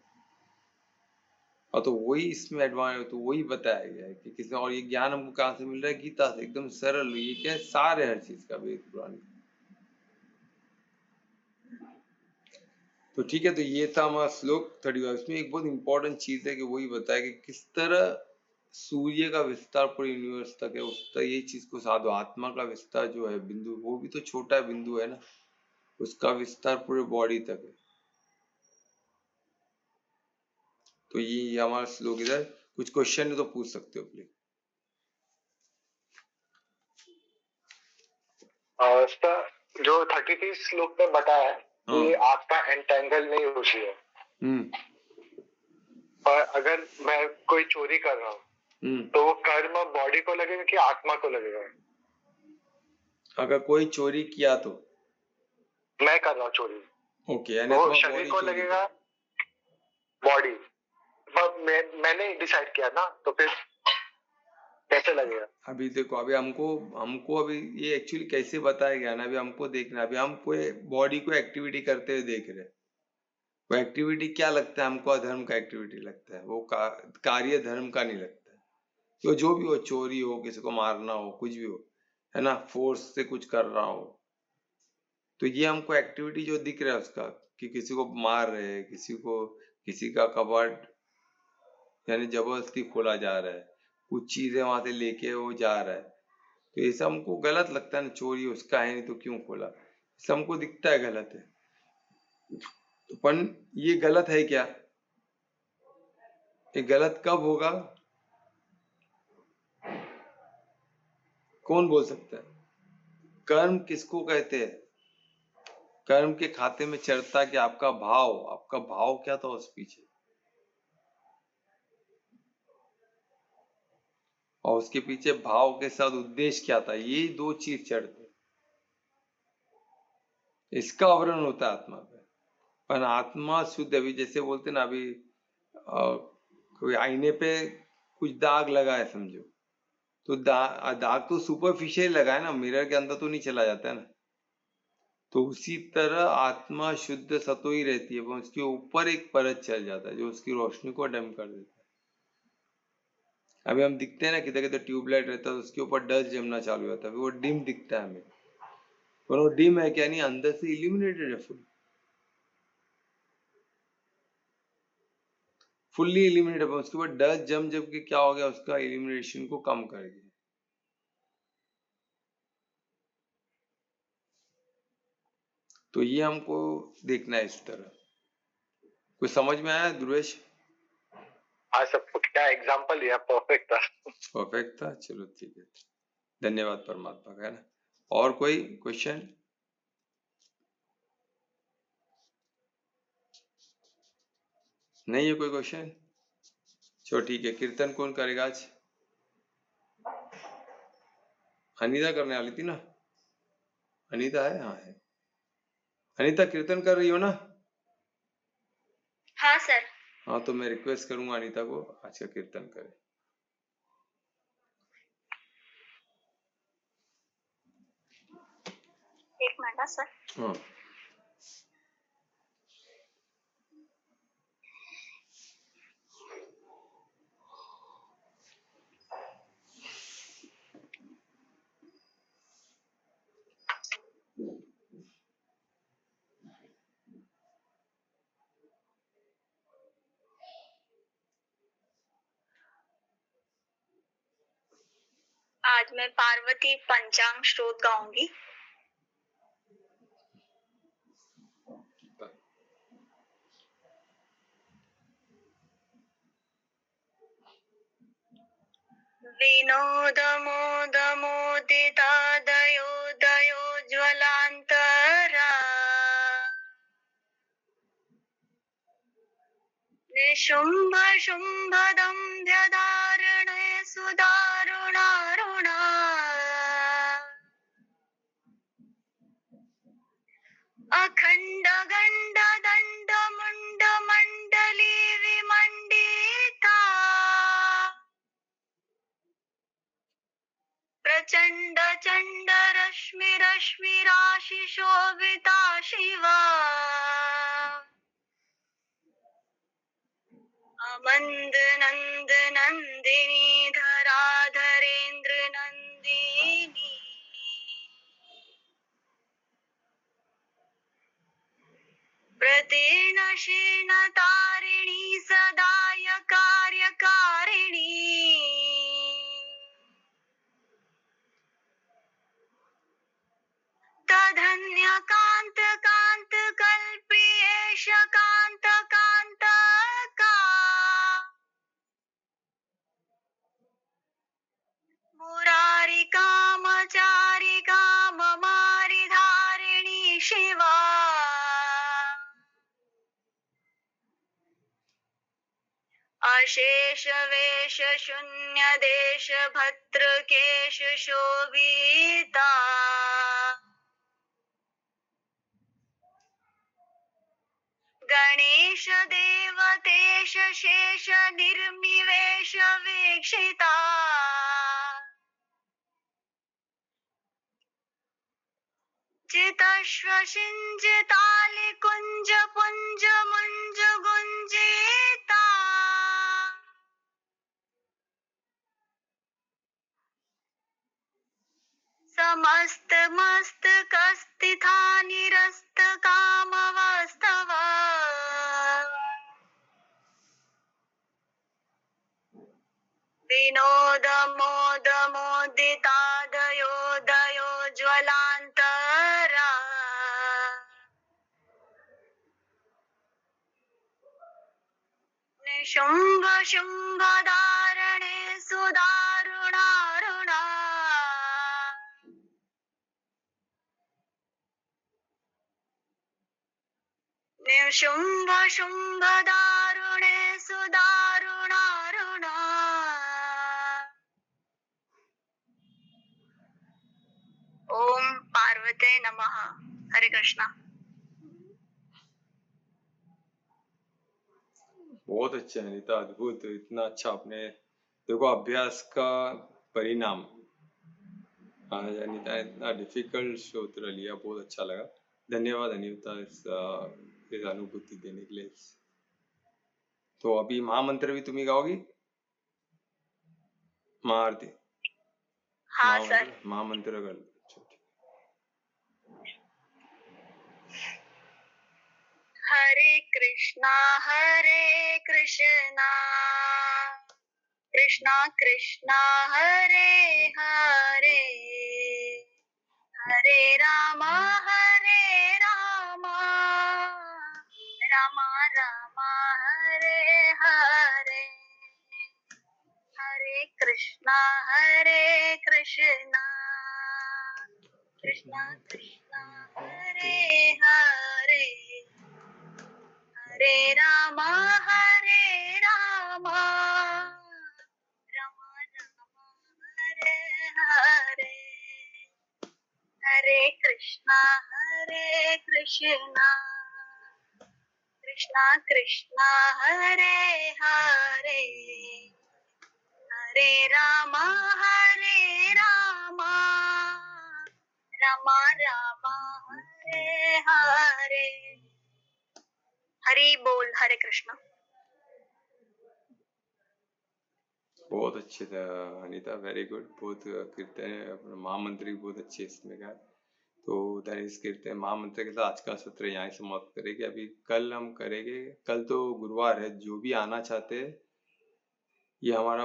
[SPEAKER 1] और तो वही इसमें एडवांस, तो वही बताया गया है कि किसी, और ये ज्ञान हमको कहाँ से मिल रहा है, गीता से, एकदम सरल। ये क्या है, सार है हर चीज का, वेद पुराण। तो ठीक है, तो ये था हमारा श्लोक 31। इसमें एक बहुत इंपॉर्टेंट चीज है कि वही बताया कि किस तरह सूर्य का विस्तार पूरे यूनिवर्स तक है, उस तक ये चीज को साधो। आत्मा का विस्तार जो है बिंदु, वो भी तो छोटा बिंदु है ना, उसका विस्तार पूरे बॉडी तक है। तो ये हमारा श्लोक इधर। कुछ क्वेश्चन है तो पूछ सकते हो प्लीज।
[SPEAKER 2] जो 33 श्लोक में बताया है कि आत्मा एंटेंगल नहीं होती है, और अगर मैं कोई चोरी कर रहा हूँ तो वो कर्म बॉडी को लगेगा कि आत्मा को लगेगा? अगर कोई चोरी किया तो मैं कर रहा हूँ चोरी, ओके, यानी वो शरीर को लगेगा, बॉडी, मैंने डिसाइड किया ना, तो फिर कैसे लगेगा? अभी देखो, अभी हमको अभी ये एक्चुअली कैसे बताया गया ना, अभी हमको देखना, अभी हम कोई बॉडी को एक्टिविटी करते हुए देख रहे हैं,
[SPEAKER 1] वो एक्टिविटी क्या लगता है हमको? अधर्म का एक्टिविटी लगता है, वो कार्य धर्म का नहीं लगता है। तो जो भी हो, चोरी हो, किसी को मारना हो, कुछ भी हो, है ना, फोर्स से कुछ कर रहा हो, तो ये हमको एक्टिविटी जो दिख रहा है उसका, कि किसी को मार रहे हैं, किसी का कबर्ड यानी जबरदस्ती खोला जा रहा है, कुछ चीजें वहां से लेके वो जा रहा है, तो ये सब हमको गलत लगता है ना। चोरी उसका है नहीं तो क्यों खोला, सब हमको दिखता है गलत है। तो पर ये गलत है क्या? ये गलत कब होगा? कौन बोल सकता है? कर्म किसको कहते हैं? कर्म के खाते में चढ़ता कि आपका भाव क्या था उस पीछे, और उसके पीछे भाव के साथ उद्देश्य क्या था, ये दो चीज चढ़ते, इसका आवरण होता है आत्मा पे। पर आत्मा शुद्ध, अभी जैसे बोलते ना, अभी कोई आईने पे कुछ दाग लगा है समझो, तो दाग तो सुपरफिशियल लगा है ना, मिरर के अंदर तो नहीं चला जाता है ना। तो उसी तरह आत्मा शुद्ध सतोई रहती है, वो उसके ऊपर एक परत चल जाता है जो उसकी रोशनी को डम कर देता है। अभी हम दिखते हैं ना, किधर किधर ट्यूबलाइट रहता है तो उसके ऊपर डस्ट जमना चालू होता है, वो डिम दिखता है हमें, पर वो डिम है क्या? नहीं, अंदर से इल्यूमिनेटेड है, फुल्ली इल्यूमिनेटेड। उसके बाद डस्ट जम जब के क्या हो गया, उसका इल्यूमिनेशन को कम कर दिया। तो ये हमको देखना है इस तरह। कुछ समझ में आया ध्रुवेश?
[SPEAKER 2] हाँ सब क्या एग्जांपल दिया, परफेक्ट था।
[SPEAKER 1] परफेक्ट था, चलो ठीक है, धन्यवाद परमात्मा का, है ना। और कोई क्वेश्चन? नहीं है कोई क्वेश्चन? चलो ठीक है, कीर्तन कौन करेगा आज? अनीता करने वाली थी ना? अनीता है? हाँ है। अनीता कीर्तन कर रही हो ना?
[SPEAKER 3] हाँ सर।
[SPEAKER 1] हाँ, तो मैं रिक्वेस्ट करूंगा अनीता को आज का कीर्तन करे।
[SPEAKER 3] एक मिनट सर।
[SPEAKER 1] हाँ।
[SPEAKER 3] आज मैं पार्वती पंचांग श्लोक गाऊंगी। विनोद मोद मोदिता दयो दयो ज्वलांतरा निशुंभ शुंभ दंभ्य धारणे सुदारुणारुणा अखंड गंड दंड मुंड मंडली विमंडिता प्रचंड चंड रश्मि रश्मि राशि शोभिता शिवा अमंद नंद नंदिनी धरा धरेन्द्र नंदिनी प्रतीर्ण शीर्ण तारिणी सदाय कार्यकारिणी तधन्य कांत कांत कल्प्रियेश कांत कांत का मुरारी कामचारी काममारी धारिणी शिवा अशेष वेश शून्य देश भद्र केश शोभिता गणेश देवतेश शेष निर्मिवेश वीक्षिता चितश्वसिञ्चितालि कुञ्ज पुञ्ज मुञ्ज गुञ्जिता समस्त मस्तकस्थिता निरस्त कामवस्तव विनोद मोद मोदितादयो दयो ज्वलान्तरा निशुम्भ शुम्भ धारणे सुदारुणारुणा निशुम्भ शुम्भ दारुणे सुदारुणारुणा ओम पार्वते नमः। हरे कृष्णा।
[SPEAKER 1] बहुत अच्छा है अनीता, अद्भुत। इतना अच्छा आपने देखो अभ्यास का परिणाम। अनीता इतना डिफिकल्ट सूत्र लिया, बहुत अच्छा लगा। धन्यवाद अनीता इस अनुभूति देने के लिए। तो अभी महामंत्र भी तुम्ही गाओगी? महाआरती?
[SPEAKER 3] हाँ सर।
[SPEAKER 1] महामंत्र कर।
[SPEAKER 3] हरे कृष्णा कृष्णा कृष्णा हरे हरे हरे राम राम राम हरे हरे हरे कृष्णा कृष्णा कृष्णा हरे हरे हरे राम राम राम हरे हरे हरे कृष्णा कृष्णा कृष्णा हरे हरे हरे राम राम राम हरे हरे। हरि बोल। हरे कृष्णा।
[SPEAKER 1] बहुत अच्छे था अनीता, वेरी गुड। बहुत कीर्तन महामंत्र भी बहुत अच्छे इसमें का। तो इस कीर्तन महामंत्र के साथ आज का सत्र यहाँ समाप्त करेंगे। अभी कल हम करेंगे, कल तो गुरुवार है, जो भी आना चाहते हैं, ये हमारा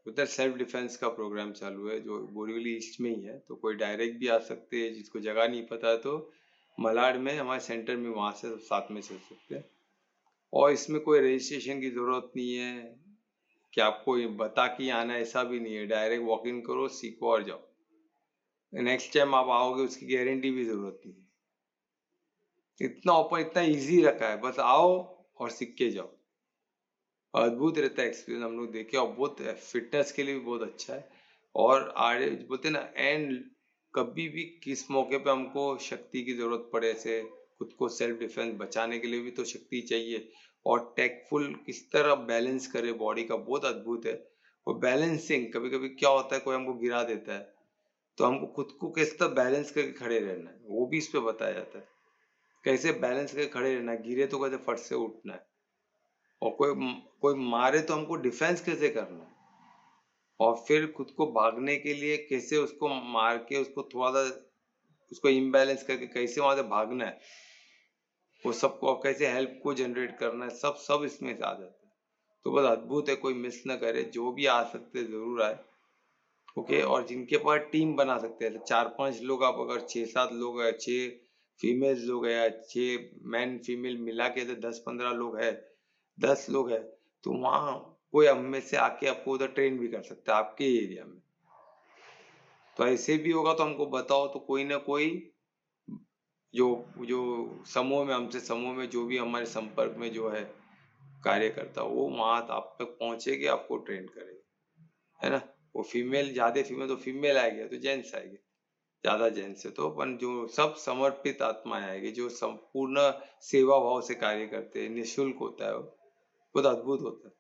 [SPEAKER 1] उधर सेल्फ डिफेंस का प्रोग्राम चालू है जो बोरीवली ईस्ट में ही है। तो कोई डायरेक्ट भी आ सकते हैं, जिसको जगह नहीं पता है तो मलाड में हमारे सेंटर में, वहाँ से साथ में चल सकते हैं। और इसमें कोई रजिस्ट्रेशन की जरूरत नहीं है कि आपको बता के आना, ऐसा भी नहीं है। डायरेक्ट वॉक इन करो, सीखो और जाओ। नेक्स्ट टाइम आप आओगे उसकी गारंटी भी जरूरत नहीं है। इतना ओपन, इतना इजी रखा है, बस आओ और सीख के जाओ। अद्भुत रहता है एक्सपीरियंस, हम लोग देखे, और बहुत फिटनेस के लिए भी बहुत अच्छा है। और आगे बोलते ना, एंड कभी भी किस मौके पे हमको शक्ति की जरूरत पड़े, ऐसे खुद को सेल्फ डिफेंस बचाने के लिए भी तो शक्ति चाहिए। और टेकफुल किस तरह बैलेंस करे बॉडी का, बहुत अद्भुत है। और बैलेंसिंग, कभी कभी क्या होता है, कोई हमको गिरा देता है तो हमको खुद को किस तरह बैलेंस करके खड़े रहना है, वो भी इस पे बताया जाता है। कैसे बैलेंस करके खड़े रहना है, गिरे तो कैसे फट से उठना है, और कोई मारे तो हमको डिफेंस कैसे करना है, और फिर खुद को भागने के लिए कैसे उसको मार के उसको थोड़ा सा उसको इम्बैलेंस करके कैसे वहां से भागना है, वो सबको कैसे हेल्प को जनरेट करना है, सब इसमें से आ जाता है। तो बहुत अद्भुत है, कोई मिस न करे। जो भी आ सकते जरूर आए, ओके। और जिनके पास टीम बना सकते हैं, 4-5 लोग, आप अगर 6-7 लोग है, 6 फीमेल लोग है, या 6 मैन फीमेल मिला के 10-15 लोग है, 10 लोग है, तो वहां कोई हम में से आके आपको उधर ट्रेन भी कर सकता है आपके एरिया में। तो ऐसे भी होगा तो हमको बताओ, तो कोई ना कोई जो जो समूह में, हमसे समूह में जो भी हमारे संपर्क में जो है कार्यकर्ता, वो वहां आप तक पहुंचेगी, आपको ट्रेन करेगी, है ना। वो फीमेल, ज्यादा फीमेल तो फीमेल आएगी, तो जेंट्स आएंगे, ज्यादा जेंट्स है तो अपन जो सब समर्पित आत्माएं आएगी, जो संपूर्ण सेवा भाव से कार्य करते हैं, निःशुल्क होता है, वो बहुत अद्भुत होता है।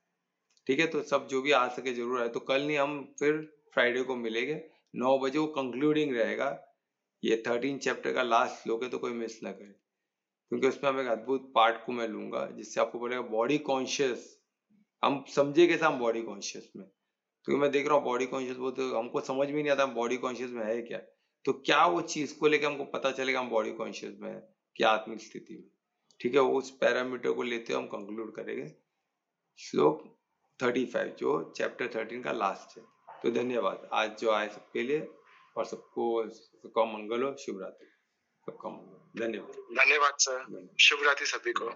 [SPEAKER 1] ठीक है, तो सब जो भी आ सके जरूर आए। तो कल नहीं, हम फिर फ्राइडे को मिलेंगे 9 बजे, वो कंक्लूडिंग रहेगा ये 13 चैप्टर का लास्ट श्लोक है, तो कोई मिस ना करे, क्योंकि उसमें हम एक अद्भुत पार्ट को मैं लूंगा जिससे आपको बोलेगा बॉडी कॉन्शियस। हम समझे कैसे हम बॉडी कॉन्शियस में, क्योंकि मैं देख रहा हूँ बॉडी कॉन्शियस वो तो हमको समझ में नहीं आता बॉडी कॉन्शियस में है क्या। तो क्या वो चीज को लेकर हमको पता चलेगा हम बॉडी कॉन्शियस में है क्या आत्मिक स्थिति में। ठीक है, उस पैरामीटर को लेते हुए हम कंक्लूड करेंगे श्लोक 35 जो चैप्टर 13 का लास्ट है। तो धन्यवाद आज जो आए सबके लिए, और सबका मंगल हो, शुभ रात्रि, सबका मंगल। धन्यवाद।
[SPEAKER 2] धन्यवाद सर, शुभ रात्रि सभी को।